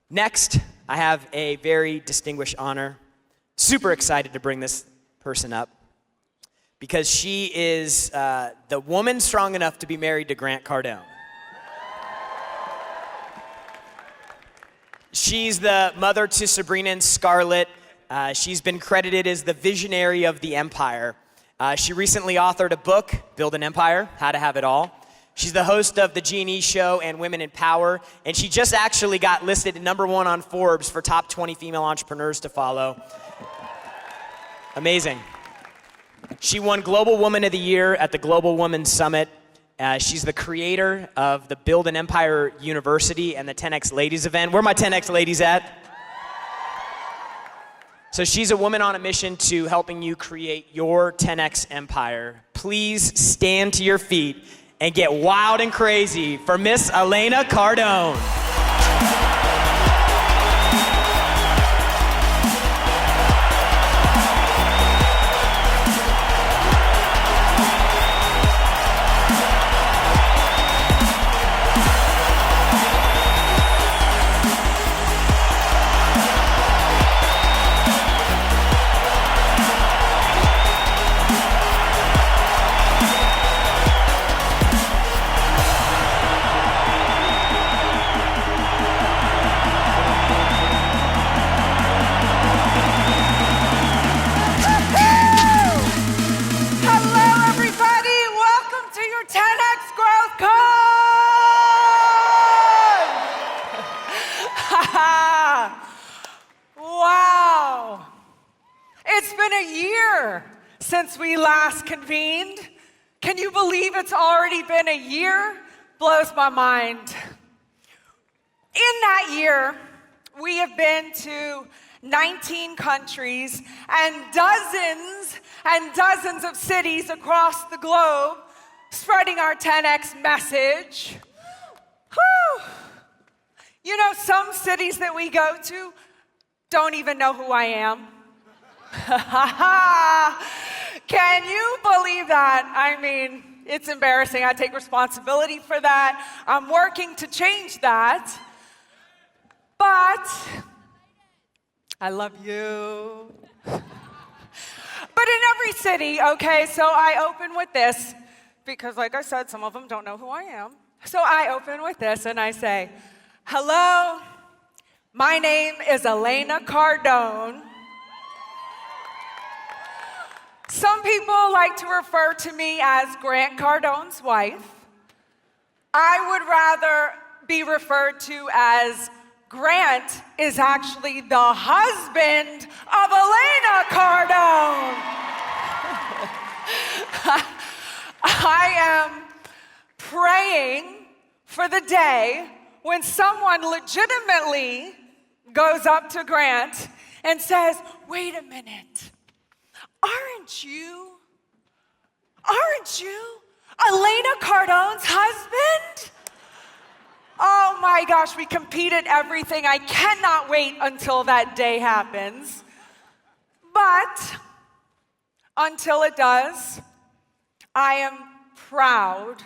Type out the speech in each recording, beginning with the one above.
Next, I have a very distinguished honor. Super excited to bring this person up because she is the woman strong enough to be married to Grant Cardone. She's the mother to Sabrina and Scarlett. She's been credited as the visionary of the empire. She recently authored a book, Build an Empire, How to Have It All. She's the host of the G&E show and Women in Power, and she just actually got listed at #1 on Forbes for top 20 female entrepreneurs to follow. Amazing. She won Global Woman of the Year at the Global Woman Summit. She's the creator of the Build an Empire University and the 10X Ladies event. Where are my 10X ladies at? So she's a woman on a mission to helping you create your 10X empire. Please stand to your feet and get wild and crazy for Miss Elena Cardone. Wow. It's been a year since we last convened. Can you believe it's already been a year? Blows my mind. In that year, we have been to 19 countries and dozens of cities across the globe, spreading our 10X message. Whew. You know, some cities that we go to don't even know who I am. Can you believe that? I mean, it's embarrassing. I take responsibility for that. I'm working to change that. But I love you. But in every city, okay, so I open with this, because like I said, some of them don't know who I am. So I open with this and I say, hello, my name is Elena Cardone. Some people like to refer to me as Grant Cardone's wife. I would rather be referred to as Grant is actually the husband of Elena Cardone. I am praying for the day when someone legitimately goes up to Grant and says, wait a minute, aren't you Elena Cardone's husband? Oh my gosh, we compete at everything. I cannot wait until that day happens. But until it does, I am proud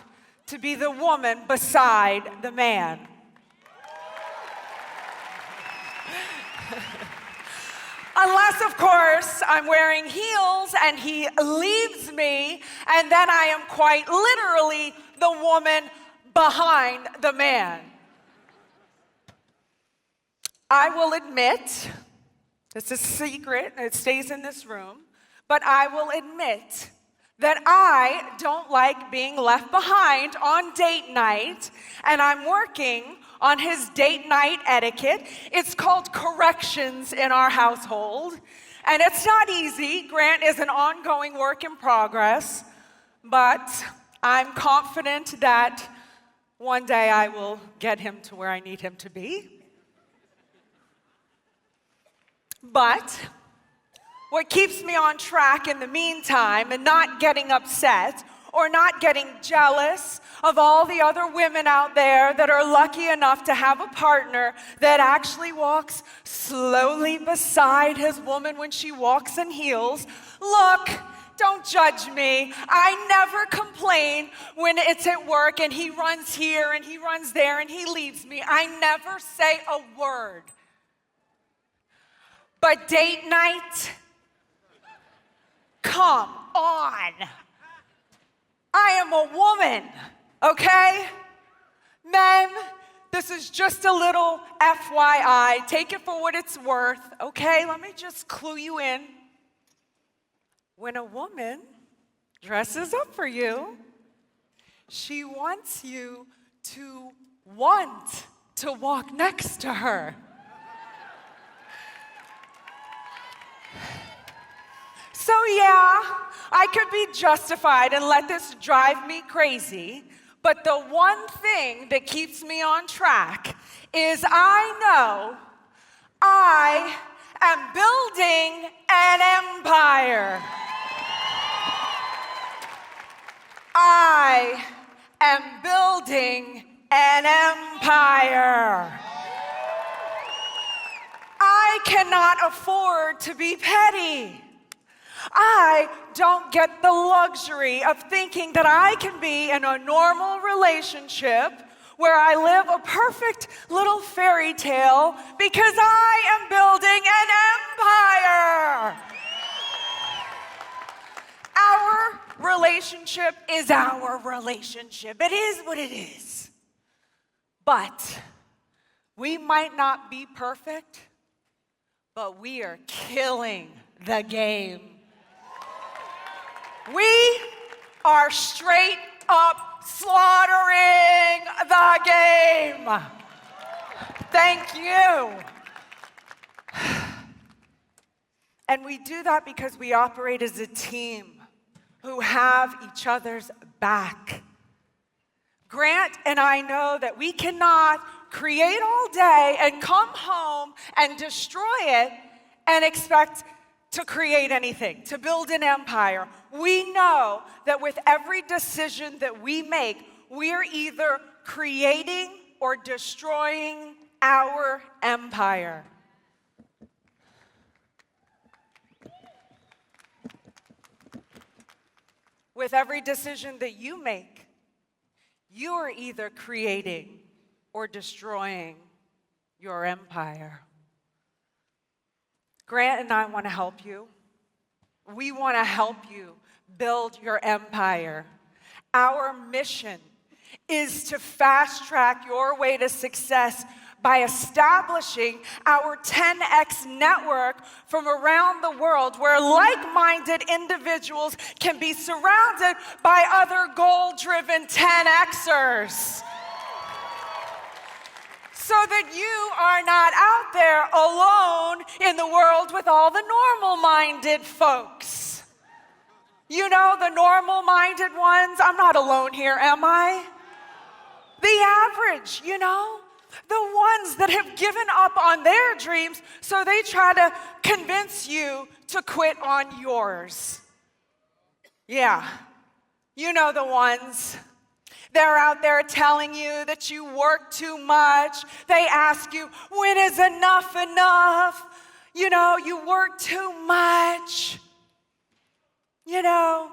to be the woman beside the man. Unless, of course, I'm wearing heels and he leaves me, and then I am quite literally the woman behind the man. I will admit, it's a secret, it stays in this room, but I will admit that I don't like being left behind on date night, and I'm working on his date night etiquette. It's called corrections in our household, and it's not easy. Grant is an ongoing work in progress, but I'm confident that one day I will get him to where I need him to be. But what keeps me on track in the meantime and not getting upset or not getting jealous of all the other women out there that are lucky enough to have a partner that actually walks slowly beside his woman when she walks in heels. Look, Don't judge me. I never complain when it's at work and he runs here and he runs there and he leaves me. I never say a word. But date night, come on. I am a woman, okay? Men, this is just a little FYI. Take it for what it's worth, okay? Let me just clue you in. When a woman dresses up for you, she wants you to want to walk next to her. So yeah, I could be justified and let this drive me crazy, but the one thing that keeps me on track is I know I am building an empire. I am building an empire. I cannot afford to be petty. I don't get the luxury of thinking that I can be in a normal relationship where I live a perfect little fairy tale because I am building an empire. Our relationship is our relationship. It is what it is. But we might not be perfect, but we are killing the game. We are straight up slaughtering the game. Thank you. And we do that because we operate as a team who have each other's back. Grant and I know that we cannot create all day and come home and destroy it and expect to create anything, to build an empire. We know that with every decision that we make, we are either creating or destroying our empire. With every decision that you make, you are either creating or destroying your empire. Grant and I want to help you. We want to help you build your empire. Our mission is to fast track your way to success by establishing our 10X network from around the world where like-minded individuals can be surrounded by other goal-driven 10Xers. So that you are not out there alone in the world with all the normal-minded folks. You know, the normal-minded ones, I'm not alone here, am I? The average, you know? The ones that have given up on their dreams, so they try to convince you to quit on yours. Yeah, you know the ones. They're out there telling you that you work too much. They ask you, when is enough enough? You know, you work too much. You know,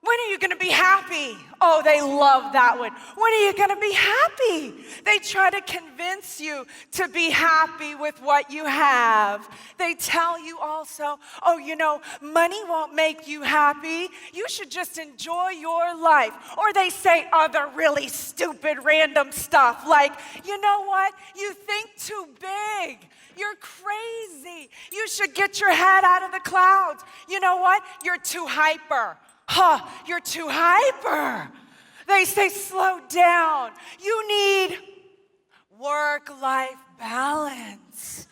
when are you going to be happy? Oh, they love that one. When are you going to be happy? They try to convince you to be happy with what you have. They tell you also, oh, you know, money won't make you happy. You should just enjoy your life. Or they say other really stupid random stuff like, you know what? You think too big. You're crazy. You should get your head out of the clouds. You know what? You're too hyper. You're too hyper. They say, slow down. You need work-life balance.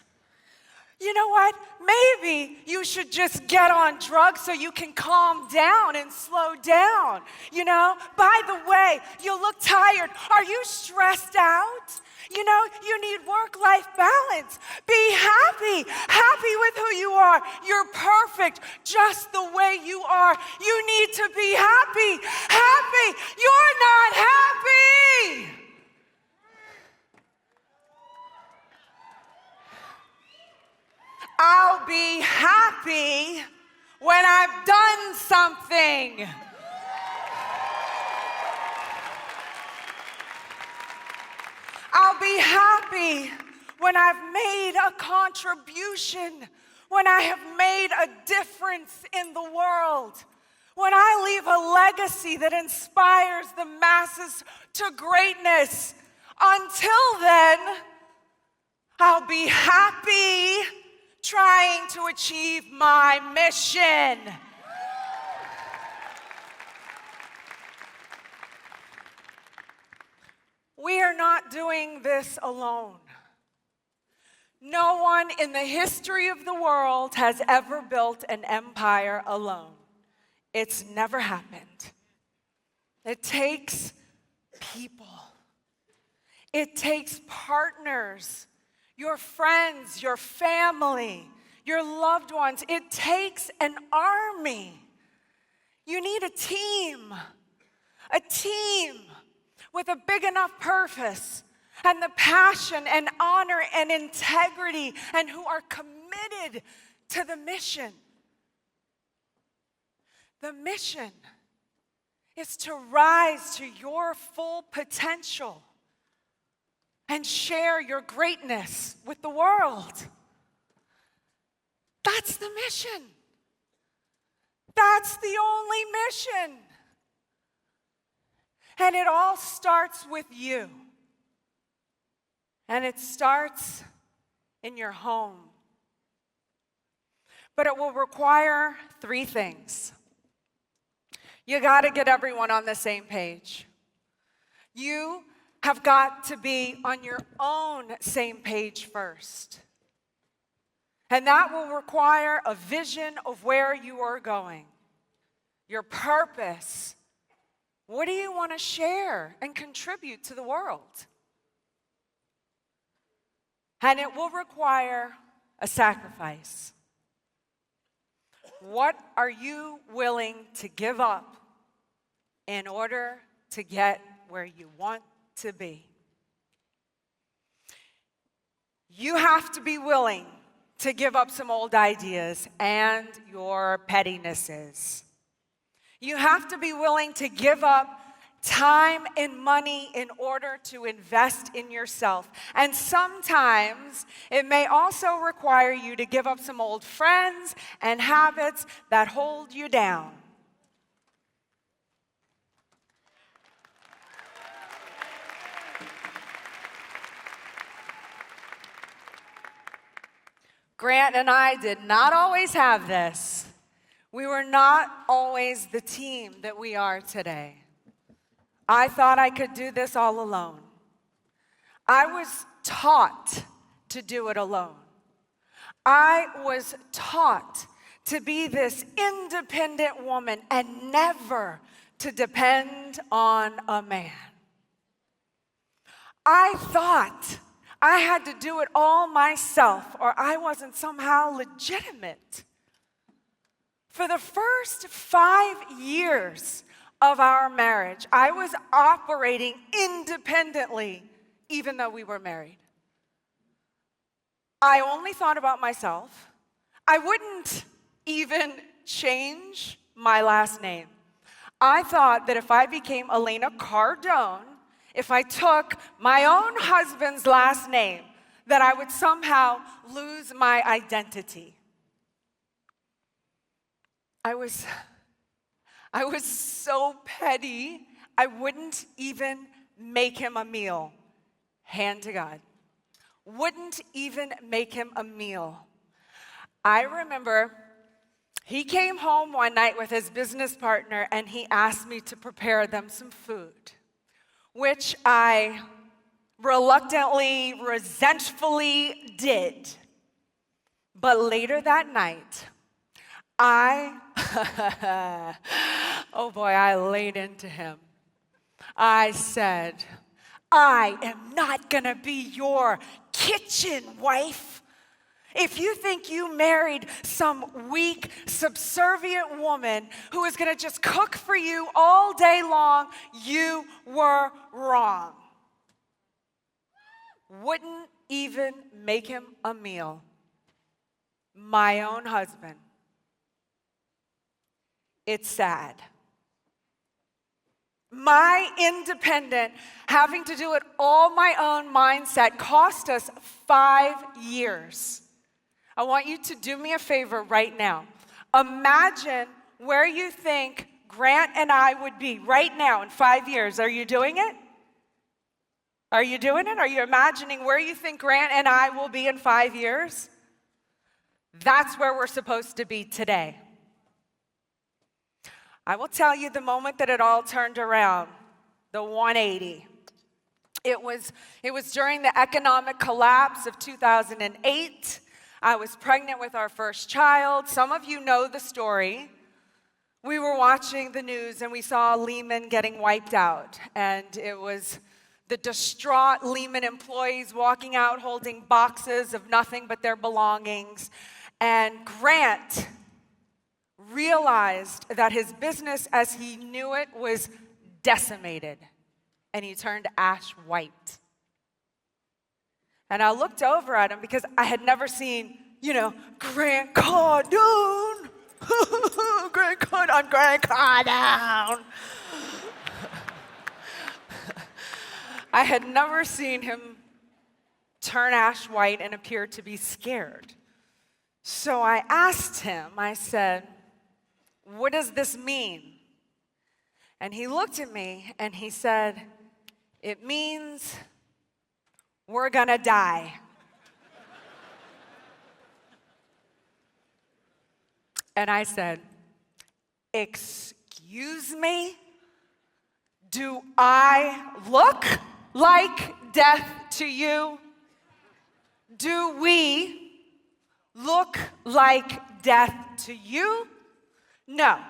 You know what? Maybe you should just get on drugs so you can calm down and slow down. You know, by the way, you look tired. Are you stressed out? You know, you need work-life balance. Be happy with who you are. You're perfect just the way you are. You need to be happy. You're not happy. I'll be happy when I've done something. I'll be happy when I've made a contribution, when I have made a difference in the world, when I leave a legacy that inspires the masses to greatness. Until then, I'll be happy trying to achieve my mission. We are not doing this alone. No one in the history of the world has ever built an empire alone. It's never happened. It takes people. It takes partners, your friends, your family, your loved ones. It takes an army. You need a team with a big enough purpose and the passion and honor and integrity and who are committed to the mission. The mission is to rise to your full potential and share your greatness with the world. That's the mission. That's the only mission. And it all starts with you. And it starts in your home. But it will require 3 things. You got to get everyone on the same page. You have got to be on your own same page first. And that will require a vision of where you are going, your purpose. What do you want to share and contribute to the world? And it will require a sacrifice. What are you willing to give up in order to get where you want to be? You have to be willing to give up some old ideas and your pettinesses. You have to be willing to give up time and money in order to invest in yourself. And sometimes it may also require you to give up some old friends and habits that hold you down. Grant and I did not always have this. We were not always the team that we are today. I thought I could do this all alone. I was taught to do it alone. I was taught to be this independent woman and never to depend on a man. I thought I had to do it all myself or I wasn't somehow legitimate. For the first 5 years of our marriage, I was operating independently, even though we were married. I only thought about myself. I wouldn't even change my last name. I thought that if I became Elena Cardone, if I took my own husband's last name, that I would somehow lose my identity. I was so petty, I wouldn't even make him a meal. Hand to God. Wouldn't even make him a meal. I remember he came home one night with his business partner and he asked me to prepare them some food, which I reluctantly, resentfully did. But later that night, oh boy, I laid into him. I said, I am not gonna be your kitchen wife. If you think you married some weak, subservient woman who is gonna just cook for you all day long, you were wrong. Wouldn't even make him a meal. My own husband. It's sad. My independent, having to do it all my own mindset cost us 5 years. I want you to do me a favor right now. Imagine where you think Grant and I would be right now in 5 years. Are you doing it? Are you doing it? Are you imagining where you think Grant and I will be in 5 years? That's where we're supposed to be today. I will tell you the moment that it all turned around, the 180. It was during the economic collapse of 2008. I was pregnant with our first child. Some of you know the story. We were watching the news and we saw Lehman getting wiped out. And it was the distraught Lehman employees walking out holding boxes of nothing but their belongings. And Grant realized that his business as he knew it was decimated, and he turned ash white. And I looked over at him because I had never seen, Grant Cardone. Grant Cardone, I'm Grant Cardone. I had never seen him turn ash white and appear to be scared. So I asked him, I said, "What does this mean?" And he looked at me and he said, "It means we're gonna die." And I said, "Excuse me? Do I look like death to you? Do we look like death to you?" "No,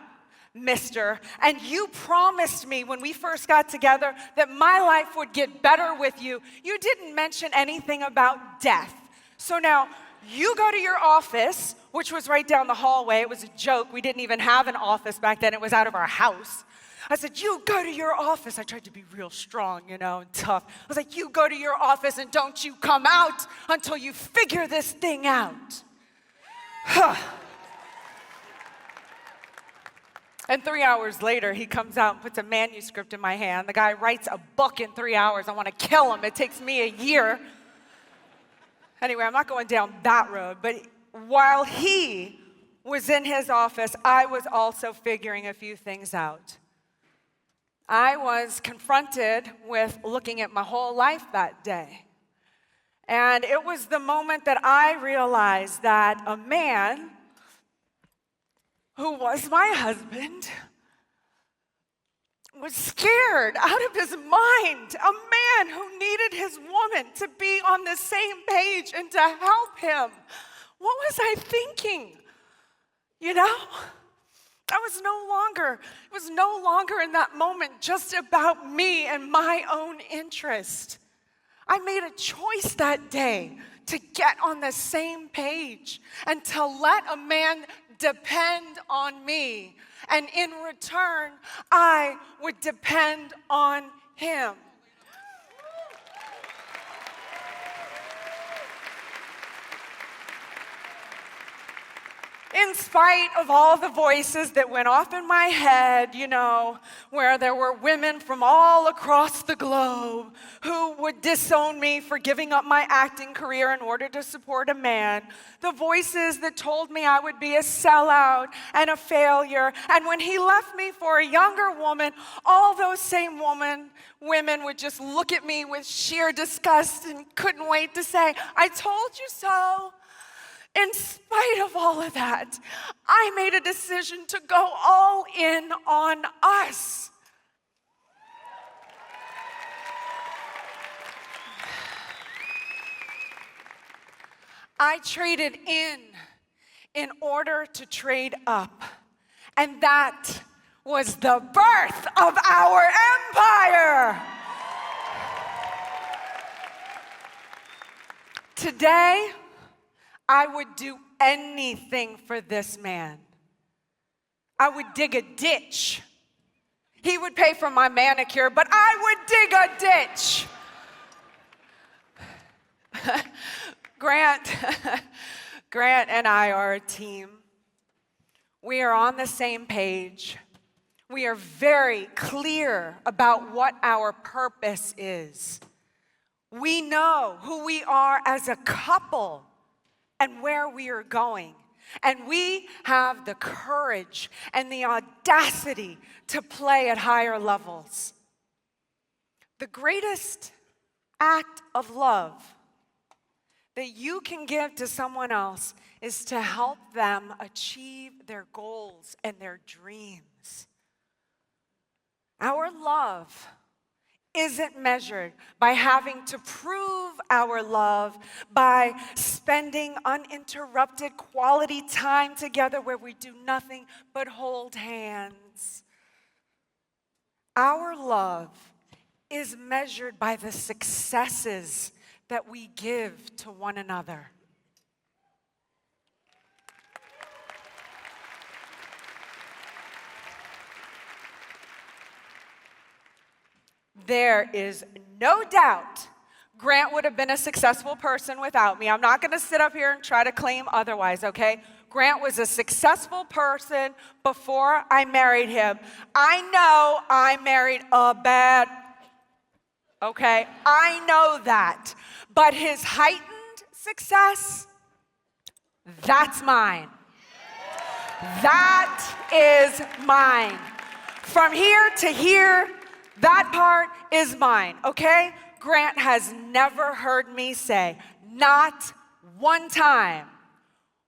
mister. And you promised me when we first got together that my life would get better with you. You didn't mention anything about death. So now you go to your office," which was right down the hallway. It was a joke. We didn't even have an office back then. It was out of our house. I said, "You go to your office." I tried to be real strong, and tough. I was like, "You go to your office and don't you come out until you figure this thing out." And 3 hours later, he comes out and puts a manuscript in my hand. The guy writes a book in 3 hours. I want to kill him. It takes me a year. Anyway, I'm not going down that road. But while he was in his office, I was also figuring a few things out. I was confronted with looking at my whole life that day. And it was the moment that I realized that a man who was my husband was scared out of his mind. A man who needed his woman to be on the same page and to help him. What was I thinking? It was no longer in that moment just about me and my own interest. I made a choice that day to get on the same page and to let a man depend on me. And in return, I would depend on him. In spite of all the voices that went off in my head, where there were women from all across the globe who would disown me for giving up my acting career in order to support a man, the voices that told me I would be a sellout and a failure, and when he left me for a younger woman, all those same women would just look at me with sheer disgust and couldn't wait to say, "I told you so." In spite of all of that, I made a decision to go all in on us. I traded in order to trade up. And that was the birth of our empire. Today, I would do anything for this man. I would dig a ditch. He would pay for my manicure, but I would dig a ditch. Grant and I are a team. We are on the same page. We are very clear about what our purpose is. We know who we are as a couple and where we are going. And we have the courage and the audacity to play at higher levels. The greatest act of love that you can give to someone else is to help them achieve their goals and their dreams. Our love isn't measured by having to prove our love by spending uninterrupted quality time together where we do nothing but hold hands. Our love is measured by the successes that we give to one another. There is no doubt Grant would have been a successful person without me. I'm not going to sit up here and try to claim otherwise, okay? Grant was a successful person before I married him. I know I married a bad, okay? I know that. But his heightened success, that's mine. That is mine. From here to here, that part is mine, okay? Grant has never heard me say, not one time,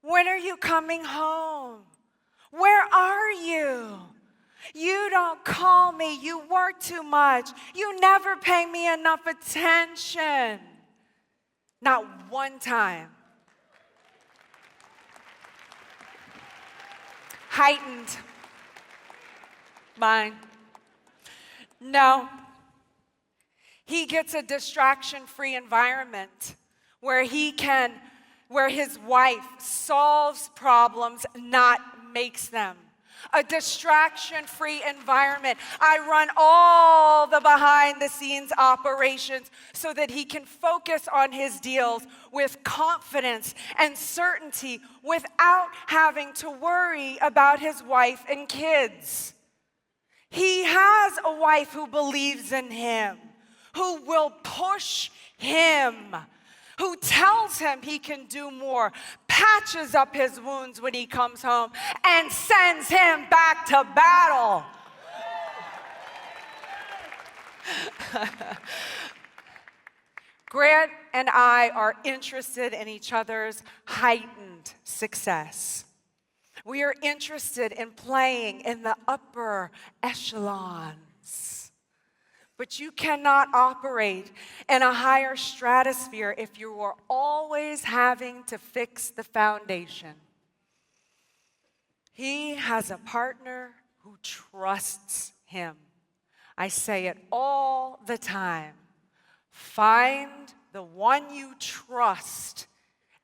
when are you coming home? Where are you? You don't call me. You work too much. You never pay me enough attention. Not one time. Heightened. Mine. No. He gets a distraction-free environment where his wife solves problems, not makes them. A distraction-free environment. I run all the behind-the-scenes operations so that he can focus on his deals with confidence and certainty without having to worry about his wife and kids. He has a wife who believes in him, who will push him, who tells him he can do more, patches up his wounds when he comes home, and sends him back to battle. Grant and I are interested in each other's heightened success. We are interested in playing in the upper echelons. But you cannot operate in a higher stratosphere if you are always having to fix the foundation. He has a partner who trusts him. I say it all the time. Find the one you trust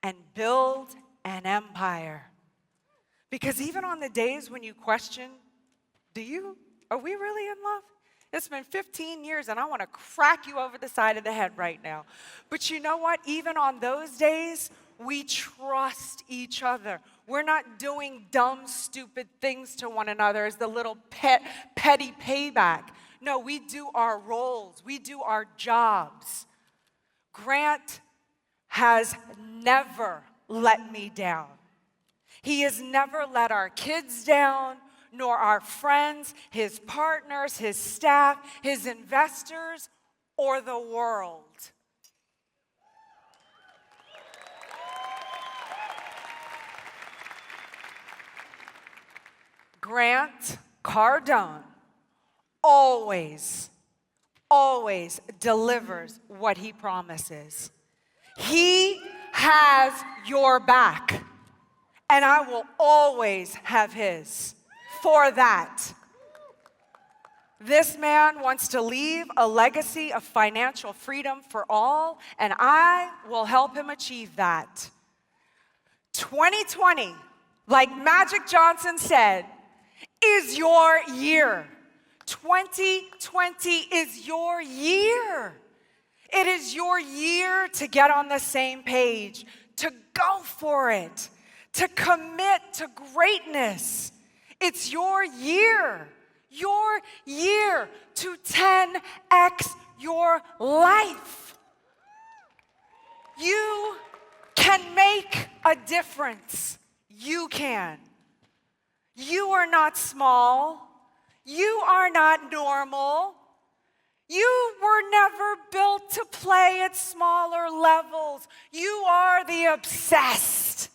and build an empire. Because even on the days when you question, are we really in love? It's been 15 years and I want to crack you over the side of the head right now. But you know what? Even on those days, we trust each other. We're not doing dumb, stupid things to one another as the little petty payback. No, we do our roles. We do our jobs. Grant has never let me down. He has never let our kids down, nor our friends, his partners, his staff, his investors, or the world. Grant Cardone always delivers what he promises. He has your back. And I will always have his for that. This man wants to leave a legacy of financial freedom for all, and I will help him achieve that. 2020, like Magic Johnson said, is your year. 2020 is your year. It is your year to get on the same page, to go for it, to commit to greatness. It's your year to 10x your life. You can make a difference. You can. You are not small. You are not normal. You were never built to play at smaller levels. You are the obsessed.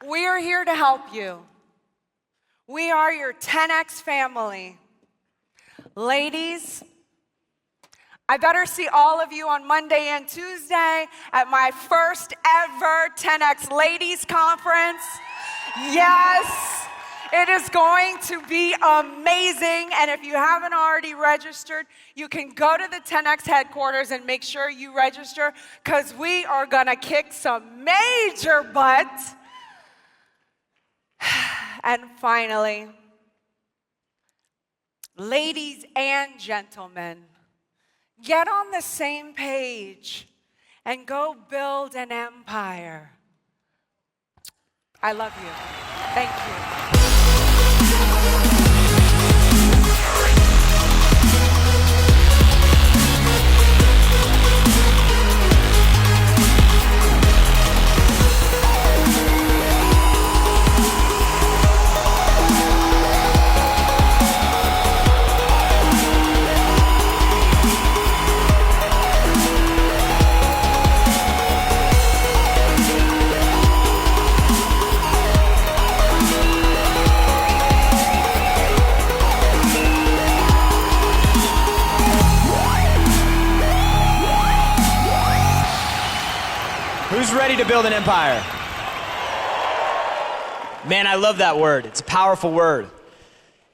We are here to help you. We are your 10X family. Ladies, I better see all of you on Monday and Tuesday at my first ever 10X Ladies Conference. Yes, it is going to be amazing. And if you haven't already registered, you can go to the 10X headquarters and make sure you register, because we are gonna kick some major butt. And finally, ladies and gentlemen, get on the same page and go build an empire. I love you. Thank you. Who's ready to build an empire? Man, I love that word. It's a powerful word.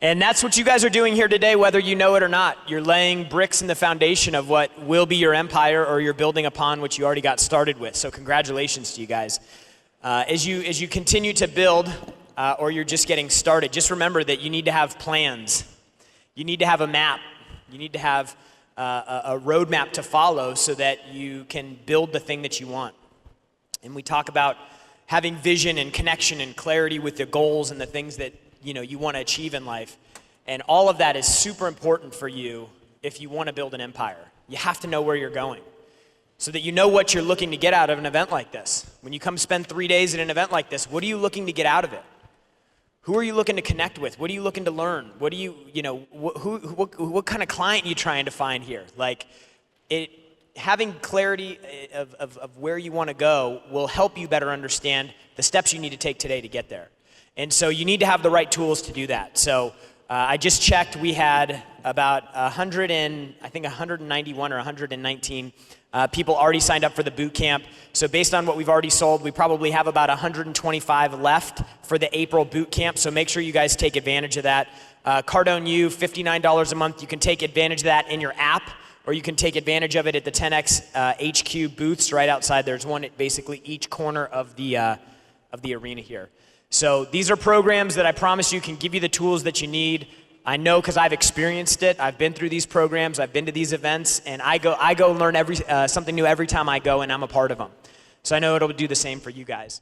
And that's what you guys are doing here today, whether you know it or not. You're laying bricks in the foundation of what will be your empire, or you're building upon what you already got started with. So congratulations to you guys. As you continue to build, or you're just getting started, just remember that you need to have plans. You need to have a map. You need to have a roadmap to follow so that you can build the thing that you want. And we talk about having vision and connection and clarity with the goals and the things that you want to achieve in life. And all of that is super important for you if you want to build an empire. You have to know where you're going so that you know what you're looking to get out of an event like this. When you come spend 3 days at an event like this, what are you looking to get out of it? Who are you looking to connect with? What are you looking to learn? What do what kind of client are you trying to find here? Having clarity of where you want to go will help you better understand the steps you need to take today to get there. And so you need to have the right tools to do that. So I just checked, we had about 191 or 119 people already signed up for the boot camp. So based on what we've already sold, we probably have about 125 left for the April boot camp. So make sure you guys take advantage of that. Cardone U, $59 a month. You can take advantage of that in your app, or you can take advantage of it at the 10X HQ booths right outside. There's one at basically each corner of the arena here. So these are programs that I promise you can give you the tools that you need. I know because I've experienced it. I've been through these programs. I've been to these events, and I go learn something new every time I go, and I'm a part of them. So I know it'll do the same for you guys.